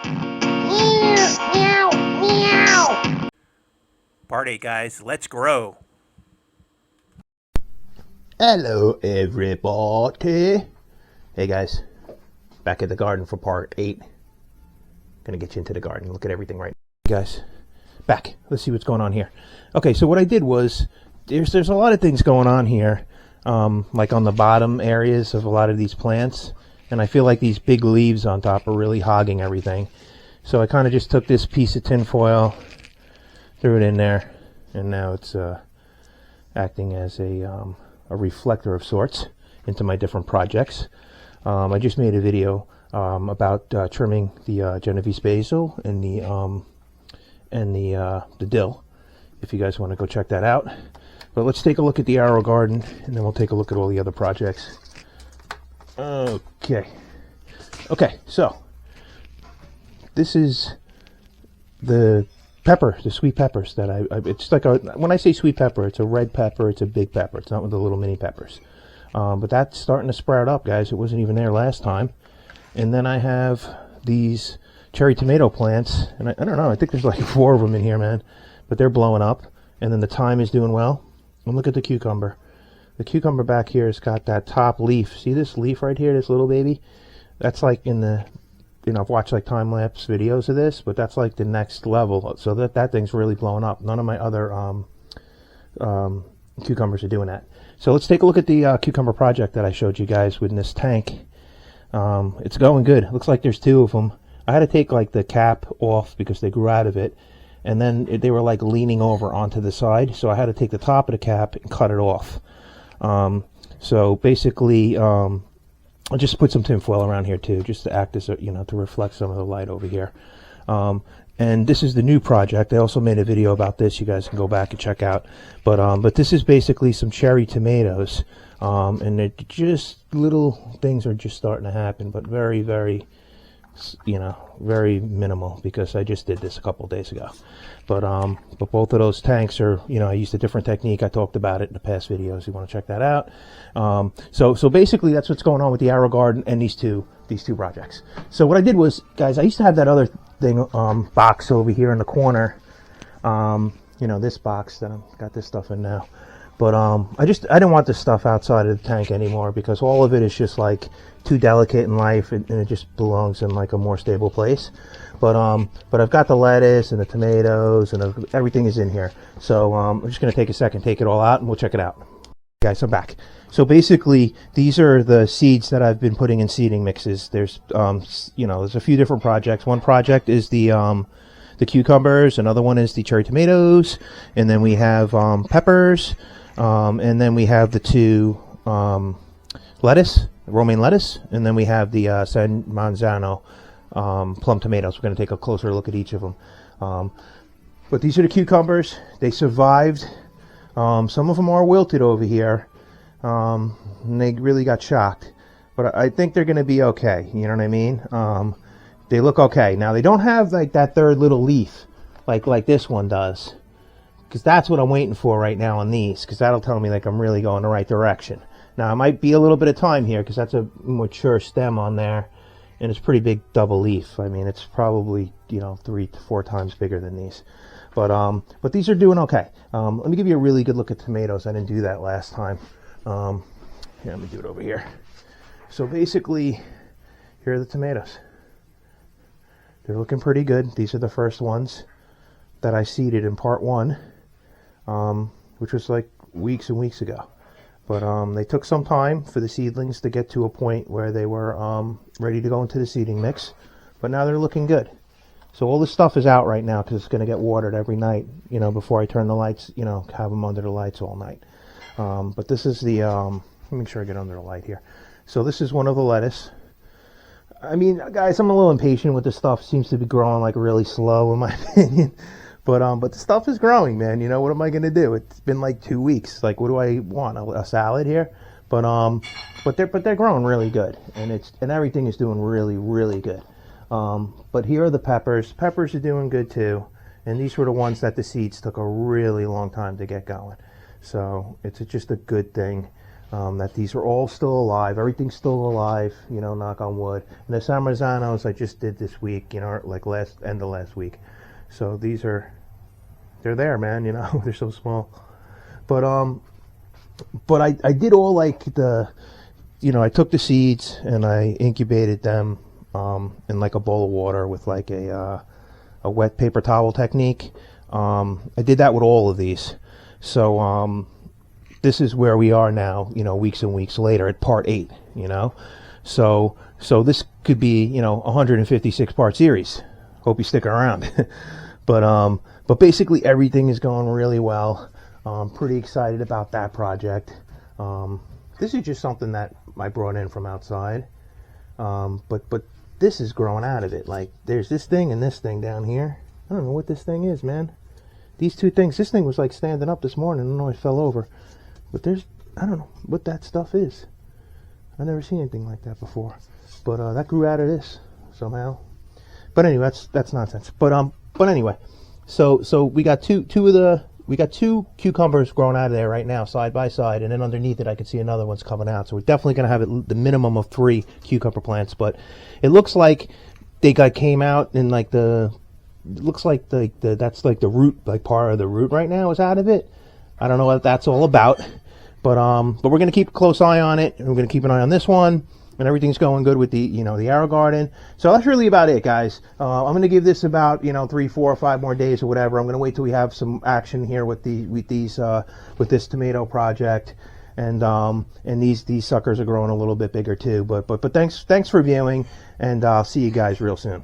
Meow, meow, meow. Part 8, guys. Let's grow. Hello, everybody. Hey, guys. Back at the garden for part 8. Gonna get you into the garden. Look at everything right now. Hey, guys. Back. Let's see what's going on here. Okay, so what I did was, there's a lot of things going on here, like on the bottom areas of a lot of these plants. And I feel like these big leaves on top are really hogging everything. So I kind of just took this piece of tin foil, threw it in there, and now it's acting as a reflector of sorts into my different projects. I just made a video about trimming the Genovese basil and the dill, if you guys want to go check that out. But let's take a look at the AeroGarden, and then we'll take a look at all the other projects. Okay, so this is the pepper, the sweet peppers that it's like when I say sweet pepper, it's a red pepper, it's a big pepper, it's not with the little mini peppers. But that's starting to sprout up, guys. It wasn't even there last time. And then I have these cherry tomato plants, and I don't know, I think there's like 4 of them in here, man. But they're blowing up. And then the thyme is doing well. And look at the cucumber. The cucumber back here has got that top leaf. See this leaf right here, this little baby? That's like in the, I've watched like time-lapse videos of this, but that's like the next level. So that thing's really blowing up. None of my other cucumbers are doing that. So let's take a look at the cucumber project that I showed you guys with this tank. It's going good. It looks like there's 2 of them. I had to take like the cap off because they grew out of it, and then they were like leaning over onto the side, so I had to take the top of the cap and cut it off. So basically, I'll just put some tin foil around here too, just to act as a, to reflect some of the light over here. And this is the new project. I also made a video about this. You guys can go back and check out. But this is basically some cherry tomatoes, and they're just little things are just starting to happen, but very, very, very minimal because I just did this a couple days ago. But both of those tanks are, I used a different technique. I talked about it in the past videos. You want to check that out. So basically that's what's going on with the AeroGarden and these two projects. So what I did was, guys, I used to have that other thing box over here in the corner. This box that I've got this stuff in now. But I didn't want this stuff outside of the tank anymore because all of it is just like too delicate in life, and it just belongs in like a more stable place. But I've got the lettuce and the tomatoes and everything is in here. So I'm just gonna take a second, take it all out, and we'll check it out. Guys, I'm back. So basically, these are the seeds that I've been putting in seeding mixes. There's there's a few different projects. One project is the cucumbers, another one is the cherry tomatoes, and then we have peppers. And then we have the 2 romaine lettuce, and then we have the San Manzano plum tomatoes. We're going to take a closer look at each of them. But these are the cucumbers. They survived. Some of them are wilted over here, and they really got shocked. But I think they're going to be okay. You know what I mean? They look okay. Now, they don't have like that 3rd little leaf like this one does. Because that's what I'm waiting for right now on these, because that'll tell me like I'm really going the right direction. Now it might be a little bit of time here because that's a mature stem on there, and it's pretty big double leaf. I mean, it's probably 3 to 4 times bigger than these. But these are doing okay. Let me give you a really good look at tomatoes. I didn't do that last time. Here, let me do it over here. So basically, here are the tomatoes. They're looking pretty good. These are the first ones that I seeded in part 1. Which was like weeks and weeks ago. But they took some time for the seedlings to get to a point where they were ready to go into the seeding mix. But now they're looking good. So all this stuff is out right now because it's going to get watered every night, before I turn the lights, have them under the lights all night. But this is the, let me make sure I get under the light here. So this is one of the lettuce. I mean, guys, I'm a little impatient with this stuff. It seems to be growing like really slow in my opinion. But the stuff is growing, man. What am I going to do? It's been like 2 weeks. Like, what do I want? A salad here? But they're growing really good, and everything is doing really, really good. But here are the peppers. Peppers are doing good too, and these were the ones that the seeds took a really long time to get going. So it's just a good thing. that these are all still alive. Everything's still alive, you know, knock on wood. And the San Marzanos I just did this week, you know, like end of last week. So they're there, man, you know, they're so small. But I did all like you know, I took the seeds and I incubated them in like a bowl of water with like a wet paper towel technique. I did that with all of these. So this is where we are now, you know, weeks and weeks later at part 8, you know. So this could be, you know, 156 part series. Hope you stick around. But basically everything is going really well. Pretty excited about that project. This is just something that I brought in from outside. But this is growing out of it. Like there's this thing and this thing down here. I don't know what this thing is, man. These two things, this thing was like standing up this morning. I don't know, it fell over. But I don't know what that stuff is. I've never seen anything like that before. But that grew out of this somehow. But anyway, that's nonsense. But anyway, so we got two cucumbers growing out of there right now, side by side, and then underneath it I can see another one's coming out. So we're definitely going to have the minimum of 3 cucumber plants. But it looks like they came out in like it looks like that's like the root, like part of the root right now is out of it. I don't know what that's all about. But we're going to keep a close eye on it, and we're going to keep an eye on this one, and everything's going good with the, you know, the AeroGarden. So that's really about it, guys. I'm going to give this about, you know, 3, 4, or 5 more days or whatever. I'm going to wait till we have some action here with this tomato project, and these suckers are growing a little bit bigger too. But thanks for viewing, and I'll see you guys real soon.